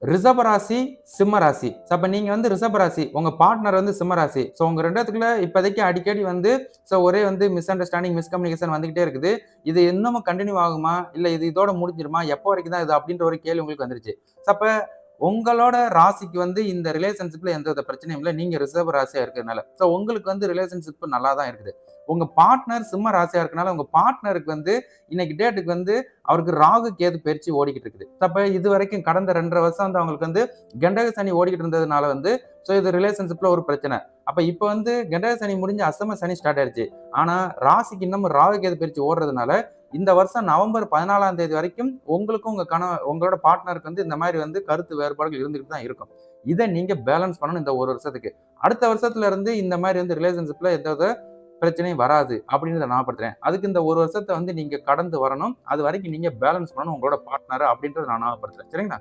ரிஷப ராசி, சிம்ம ராசி. அப்ப நீங்க வந்து ரிஷப ராசி. உங்க பார்ட்னர் வந்து சிம்ம ராசி. உங்க 2 பேத்துக்குள்ள இப்போதைக்கு அடிக்கடி வந்து ஒரே வந்து மிஸ் அண்டர்ஸ்டாண்டிங், மிஸ்கம்யூனிகேஷன் வந்துகிட்டே இருக்குது. இது இன்னமும் கன்டின்யூ ஆகுமா? இல்ல இது இதோட முடிஞ்சிருமா? எப்போ வரைக்கும் தான் இது அப்படின்ற ஒரு கேள்வி உங்களுக்கு வந்துருச்சு. அப்ப உங்களோட ராசிக்கு வந்து இந்த ரிலேஷன்ஷிப்ல எந்தவித பிரச்சனையும் இல்ல. நீங்க ரிஷப ராசியா இருக்கிறதுனால. உங்களுக்கு வந்து ரிலேஷன்ஷிப் நல்லா தான் இருக்குது. உங்க பார்ட்னர் சிம்ம ராசியா இருக்கனால உங்க பார்ட்னருக்கு வந்து இன்னைக்கு டேட்டுக்கு வந்து அவருக்கு ராகு கேது பயிற்சி ஓடிக்கிட்டு இருக்குது. அப்ப இது வரைக்கும் கடந்த 2.5 வருஷம் வந்து அவங்களுக்கு வந்து கண்டக சனி ஓடிக்கிட்டு இருந்ததுனால வந்து இது ரிலேஷன்ஷிப்ல ஒரு பிரச்சனை. அப்ப இப்ப வந்து கண்டக சனி முடிஞ்சு அஷ்டம சனி ஸ்டார்ட் ஆயிருச்சு. ஆனா ராசிக்கு இன்னமும் ராகு கேது பயிற்சி ஓடுறதுனால இந்த வருஷம் நவம்பர் 14ஆம் தேதி வரைக்கும் உங்களுக்கும் உங்களோட பார்ட்னருக்கு வந்து இந்த மாதிரி வந்து கருத்து வேறுபாடுகள் இருந்துகிட்டு தான் இருக்கும். இதை நீங்க பேலன்ஸ் பண்ணணும் இந்த ஒரு வருஷத்துக்கு. அடுத்த வருஷத்துல இருந்து இந்த மாதிரி வந்து ரிலேஷன்ஷிப்ல எந்த பிரச்சனையும் வராது அப்படின்றத நான் படுத்துறேன். அதுக்கு இந்த ஒரு வருஷத்தை வந்து நீங்க கடந்து வரணும். அது வரைக்கும் நீங்க பேலன்ஸ் பண்ணணும் உங்களோட பார்ட்னரை அப்படின்றத நான் ஞாபகப்படுத்துறேன். சரிங்களா?